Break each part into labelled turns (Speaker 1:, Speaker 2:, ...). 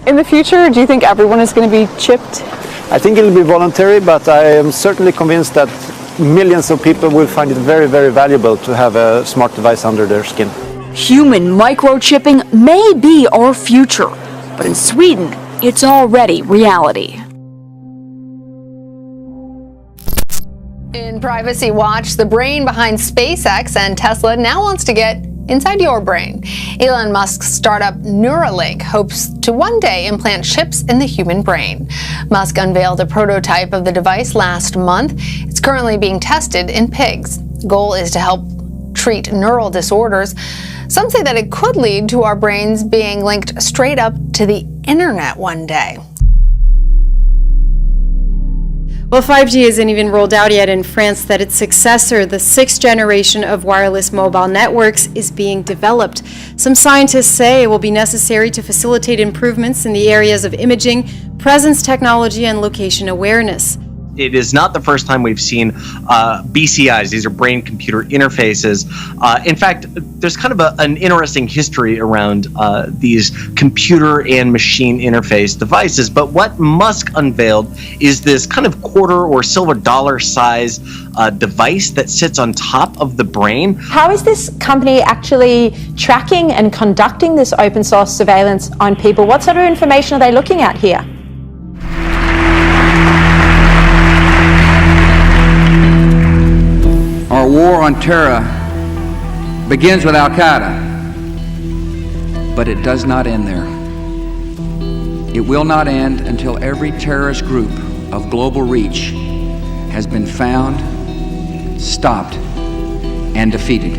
Speaker 1: In the future, do you think everyone is going to be chipped?
Speaker 2: I think it'll be voluntary, but I am certainly convinced that millions of people will find it very, very valuable to have a smart device under their skin.
Speaker 3: Human microchipping may be our future, but in Sweden, it's already reality.
Speaker 4: In Privacy Watch, the brain behind SpaceX and Tesla now wants to get inside your brain. Elon Musk's startup Neuralink hopes to one day implant chips in the human brain. Musk unveiled a prototype of the device last month. It's currently being tested in pigs. The goal is to help treat neural disorders. Some say that it could lead to our brains being linked straight up to the internet one day.
Speaker 5: Well, 5G isn't even rolled out yet in France, that its successor, the sixth generation of wireless mobile networks, is being developed. Some scientists say it will be necessary to facilitate improvements in the areas of imaging, presence technology, and location awareness.
Speaker 6: It is not the first time we've seen BCIs. These are brain-computer interfaces. In fact, there's kind of an interesting history around these computer and machine interface devices. But what Musk unveiled is this kind of quarter or silver dollar size device that sits on top of the brain.
Speaker 7: How is this company actually tracking and conducting this open source surveillance on people? What sort of information are they looking at here?
Speaker 8: Our war on terror begins with Al-Qaeda, but it does not end there. It will not end until every terrorist group of global reach has been found, stopped, and defeated.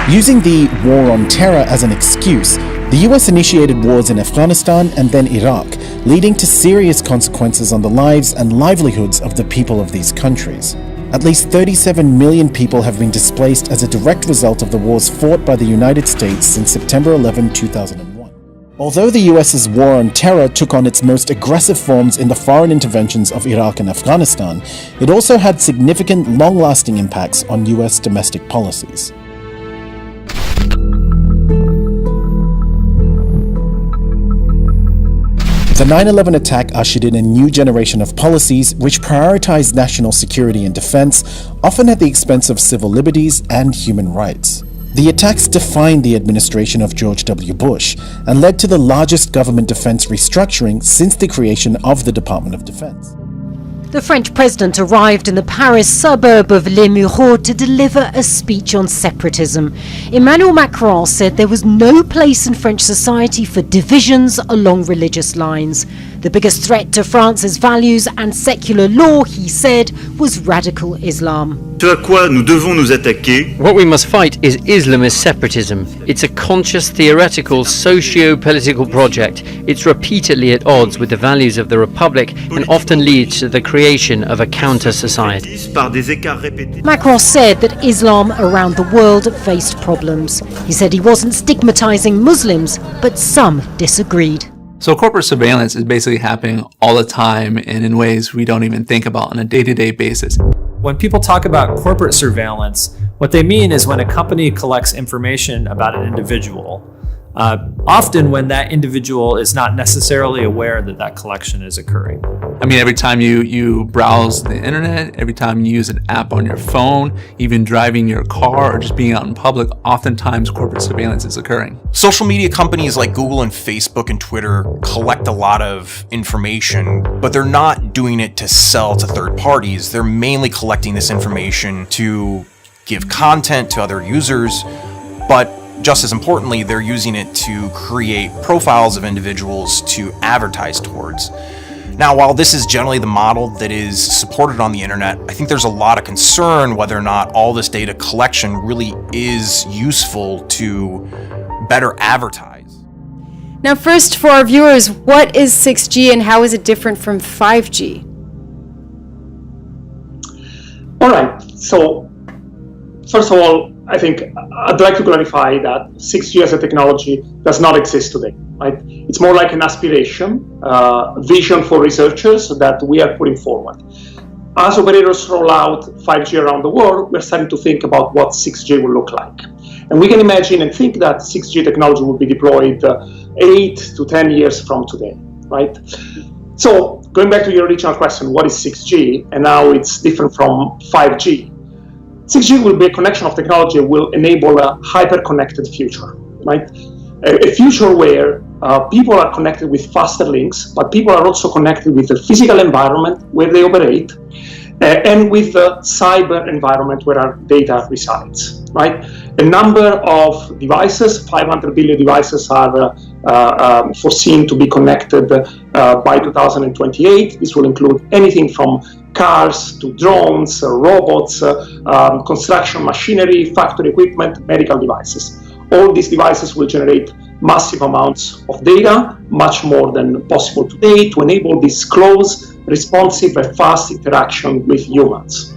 Speaker 9: Using the war on terror as an excuse, the US initiated wars in Afghanistan and then Iraq, leading to serious consequences on the lives and livelihoods of the people of these countries. At least 37 million people have been displaced as a direct result of the wars fought by the United States since September 11, 2001. Although the US's war on terror took on its most aggressive forms in the foreign interventions of Iraq and Afghanistan, it also had significant, long-lasting impacts on US domestic policies. The 9/11 attack ushered in a new generation of policies which prioritized national security and defense, often at the expense of civil liberties and human rights. The attacks defined the administration of George W. Bush and led to the largest government defense restructuring since the creation of the Department of Defense.
Speaker 10: The French president arrived in the Paris suburb of Les Mureaux to deliver a speech on separatism. Emmanuel Macron said there was no place in French society for divisions along religious lines. The biggest threat to France's values and secular law, he said, was radical Islam.
Speaker 11: Ce à quoi nous devons nous attaquer.
Speaker 12: What we must fight is Islamist separatism. It's a conscious, theoretical, socio-political project. It's repeatedly at odds with the values of the Republic and often leads to the creation of a counter-society.
Speaker 10: Macron said that Islam around the world faced problems. He said he wasn't stigmatizing Muslims, but some disagreed.
Speaker 13: So corporate surveillance is basically happening all the time and in ways we don't even think about on a day-to-day basis.
Speaker 14: When people talk about corporate surveillance, what they mean is when a company collects information about an individual, often when that individual is not necessarily aware that that collection is occurring.
Speaker 13: I mean, every time you browse the internet, every time you use an app on your phone, even driving your car or just being out in public, oftentimes corporate surveillance is occurring.
Speaker 15: Social media companies like Google and Facebook and Twitter collect a lot of information, but they're not doing it to sell to third parties. They're mainly collecting this information to give content to other users, but just as importantly, they're using it to create profiles of individuals to advertise towards. Now, while this is generally the model that is supported on the internet, I think there's a lot of concern whether or not all this data collection really is useful to better advertise.
Speaker 5: Now, first, for our viewers, what is 6G and how is it different from 5G?
Speaker 16: All right. So, first of all, I think I'd like to clarify that 6G as a technology does not exist today, right? It's more like an aspiration, vision for researchers that we are putting forward. As operators roll out 5G around the world, we're starting to think about what 6G will look like. And we can imagine and think that 6G technology will be deployed 8 to 10 years from today, right? So going back to your original question, what is 6G and how it's different from 5G? 6G will be a connection of technology that will enable a hyper-connected future, right? A future where people are connected with faster links, but people are also connected with the physical environment where they operate and with the cyber environment where our data resides, right? A number of devices, 500 billion devices, are foreseen to be connected by 2028. This will include anything from cars to drones, robots, construction machinery, factory equipment, medical devices. All these devices will generate massive amounts of data, much more than possible today, to enable this close, responsive, and fast interaction with humans.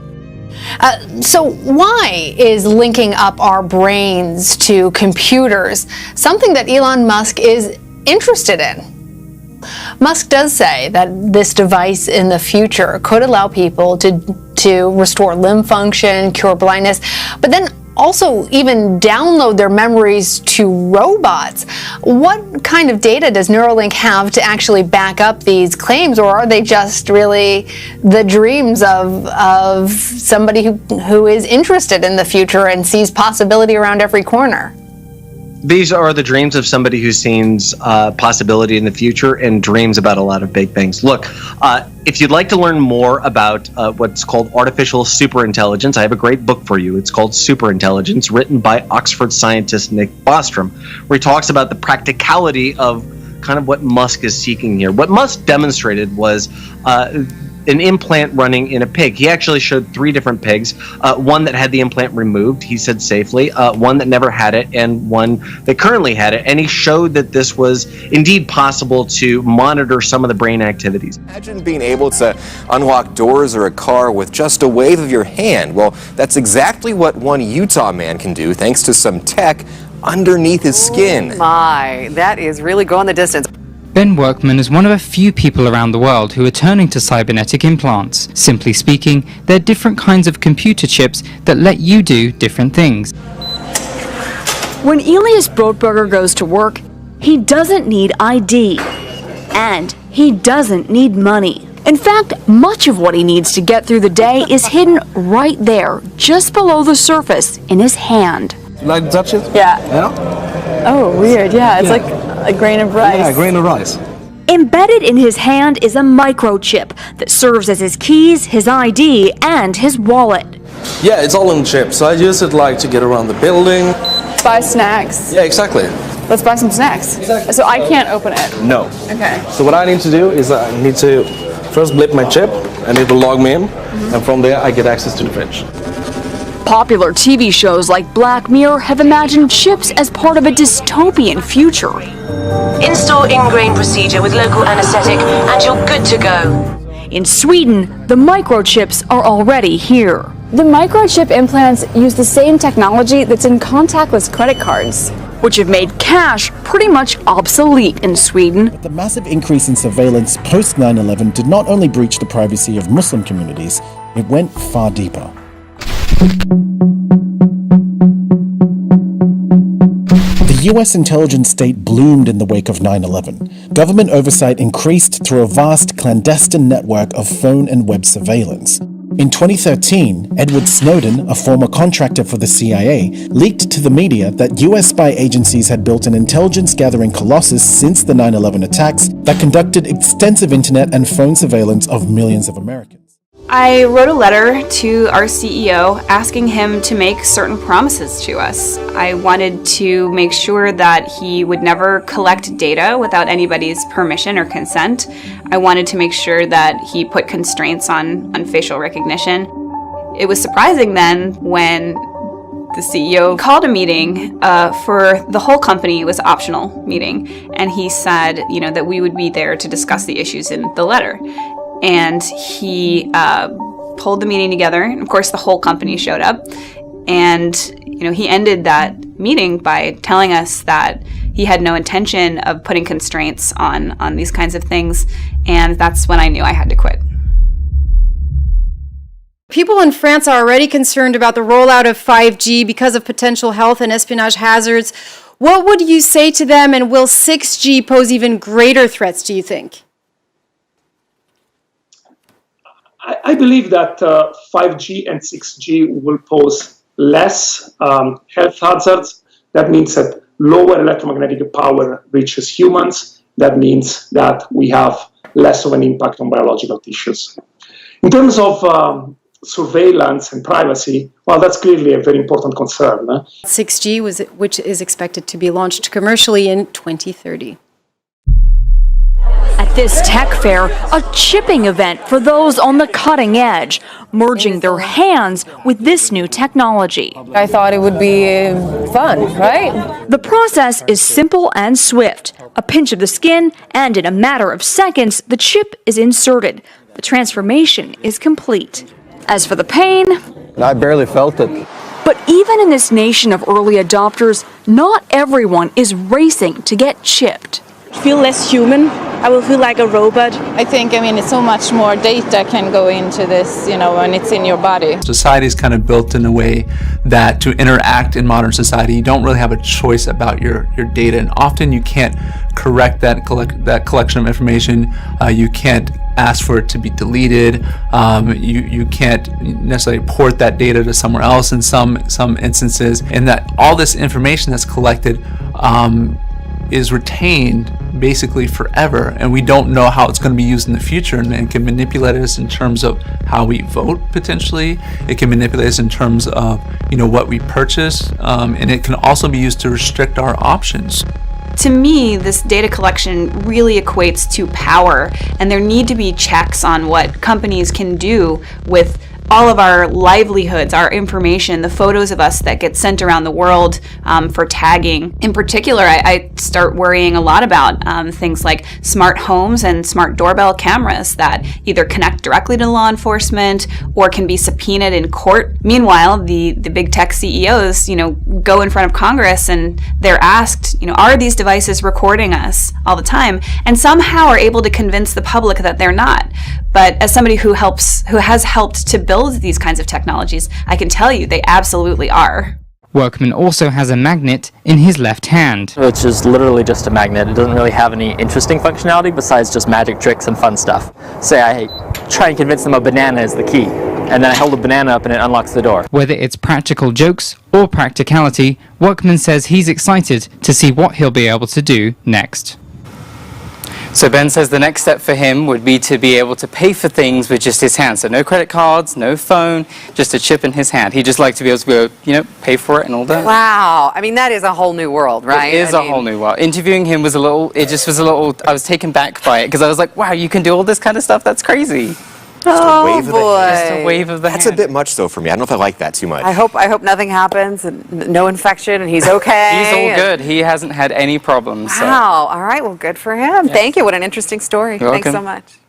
Speaker 4: So why is linking up our brains to computers something that Elon Musk is interested in? Musk does say that this device in the future could allow people to restore limb function, cure blindness, but then also even download their memories to robots. What kind of data does Neuralink have to actually back up these claims, or are they just really the dreams of somebody who is interested in the future and sees possibility around every corner?
Speaker 6: These are the dreams of somebody who sees possibility in the future and dreams about a lot of big things. Look, if you'd like to learn more about what's called artificial superintelligence, I have a great book for you. It's called Superintelligence, written by Oxford scientist Nick Bostrom, where he talks about the practicality of kind of what Musk is seeking here. What Musk demonstrated was an implant running in a pig. He actually showed 3 different pigs, one that had the implant removed, he said safely, one that never had it, and one that currently had it. And he showed that this was indeed possible to monitor some of the brain activities.
Speaker 17: Imagine being able to unlock doors or a car with just a wave of your hand. Well, that's exactly what one Utah man can do thanks to some tech underneath his skin.
Speaker 18: Oh my, that is really going the distance.
Speaker 19: Ben Workman is one of a few people around the world who are turning to cybernetic implants. Simply speaking, they're different kinds of computer chips that let you do different things.
Speaker 3: When Elias Brotberger goes to work, he doesn't need ID. And he doesn't need money. In fact, much of what he needs to get through the day is hidden right there, just below the surface, in his hand.
Speaker 20: You like to touch it?
Speaker 1: Yeah.
Speaker 20: Yeah?
Speaker 1: Oh, weird. Yeah, it's like a grain of rice.
Speaker 20: Yeah, a grain of rice.
Speaker 3: Embedded in his hand is a microchip that serves as his keys, his ID, and his wallet.
Speaker 20: Yeah, it's all in chip, so I use it like to get around the building.
Speaker 1: Buy snacks.
Speaker 20: Yeah, exactly.
Speaker 1: Let's buy some snacks.
Speaker 20: Exactly.
Speaker 1: So I can't open it.
Speaker 20: No.
Speaker 1: Okay.
Speaker 20: So what I need to do is I need to first blip my chip, and it will log me in, and from there I get access to the fridge.
Speaker 3: Popular TV shows like Black Mirror have imagined chips as part of a dystopian future.
Speaker 10: Install in-grain procedure with local anesthetic and you're good to go.
Speaker 3: In Sweden, the microchips are already here.
Speaker 1: The microchip implants use the same technology that's in contactless credit cards,
Speaker 3: which have made cash pretty much obsolete in Sweden.
Speaker 9: But the massive increase in surveillance post 9/11 did not only breach the privacy of Muslim communities, it went far deeper. The US intelligence state bloomed in the wake of 9/11. Government oversight increased through a vast clandestine network of phone and web surveillance. In 2013, Edward Snowden, a former contractor for the CIA, leaked to the media that US spy agencies had built an intelligence-gathering colossus since the 9/11 attacks that conducted extensive internet and phone surveillance of millions of Americans.
Speaker 21: I wrote a letter to our CEO asking him to make certain promises to us. I wanted to make sure that he would never collect data without anybody's permission or consent. I wanted to make sure that he put constraints on facial recognition. It was surprising then when the CEO called a meeting for the whole company. It was an optional meeting, and he said, that we would be there to discuss the issues in the letter. And he pulled the meeting together. And of course, the whole company showed up. And, he ended that meeting by telling us that he had no intention of putting constraints on these kinds of things. And that's when I knew I had to quit.
Speaker 5: People in France are already concerned about the rollout of 5G because of potential health and espionage hazards. What would you say to them, and will 6G pose even greater threats, do you think?
Speaker 16: I believe that 5G and 6G will pose less health hazards. That means that lower electromagnetic power reaches humans. That means that we have less of an impact on biological tissues. In terms of surveillance and privacy, well, that's clearly a very important concern.
Speaker 5: 6G, which is expected to be launched commercially in 2030.
Speaker 3: At this tech fair, a chipping event for those on the cutting edge, merging their hands with this new technology.
Speaker 2: I thought it would be fun, right?
Speaker 3: The process is simple and swift. A pinch of the skin, and in a matter of seconds, the chip is inserted. The transformation is complete. As for the pain,
Speaker 20: I barely felt it.
Speaker 3: but even in this nation of early adopters, not everyone is racing to get chipped.
Speaker 22: Feel less human. I will feel like a robot. I think, it's so much more data can go into this, when it's in your body.
Speaker 13: Society is kind of built in a way that to interact in modern society, you don't really have a choice about your data, and often you can't correct that collection of information. You can't ask for it to be deleted. You can't necessarily port that data to somewhere else in some instances, and that all this information that's collected is retained basically forever, and we don't know how it's going to be used in the future, and it can manipulate us in terms of how we vote potentially. It can manipulate us in terms of what we purchase, and it can also be used to restrict our options.
Speaker 21: To me, this data collection really equates to power, and there need to be checks on what companies can do with all of our livelihoods, our information, the photos of us that get sent around the world for tagging. In particular, I start worrying a lot about things like smart homes and smart doorbell cameras that either connect directly to law enforcement or can be subpoenaed in court. Meanwhile, the big tech CEOs, go in front of Congress and they're asked, are these devices recording us all the time? And somehow are able to convince the public that they're not. But as somebody who has helped to build these kinds of technologies, I can tell you they absolutely are.
Speaker 19: Workman also has a magnet in his left hand.
Speaker 23: Which is literally just a magnet. It doesn't really have any interesting functionality besides just magic tricks and fun stuff. Say I try and convince them a banana is the key, and then I hold a banana up and it unlocks the door.
Speaker 19: Whether it's practical jokes or practicality, Workman says he's excited to see what he'll be able to do next. So Ben says the next step for him would be to be able to pay for things with just his hand. So no credit cards, no phone, just a chip in his hand. He'd just like to be able to go, pay for it and all that.
Speaker 18: Wow. That is a whole new world, right?
Speaker 19: It is a whole new world. Interviewing him was I was taken back by it because I was like, wow, you can do all this kind of stuff? That's crazy.
Speaker 18: Oh, boy.
Speaker 19: Just a wave of the hand.
Speaker 17: That's a bit much, though, for me. I don't know if I like that too much.
Speaker 18: I hope nothing happens and no infection and he's okay.
Speaker 19: He's all good. He hasn't had any problems.
Speaker 18: Wow. All right. Well, good for him. Yes. Thank you. What an interesting story.
Speaker 19: You're
Speaker 18: Thanks
Speaker 19: welcome.
Speaker 18: so much.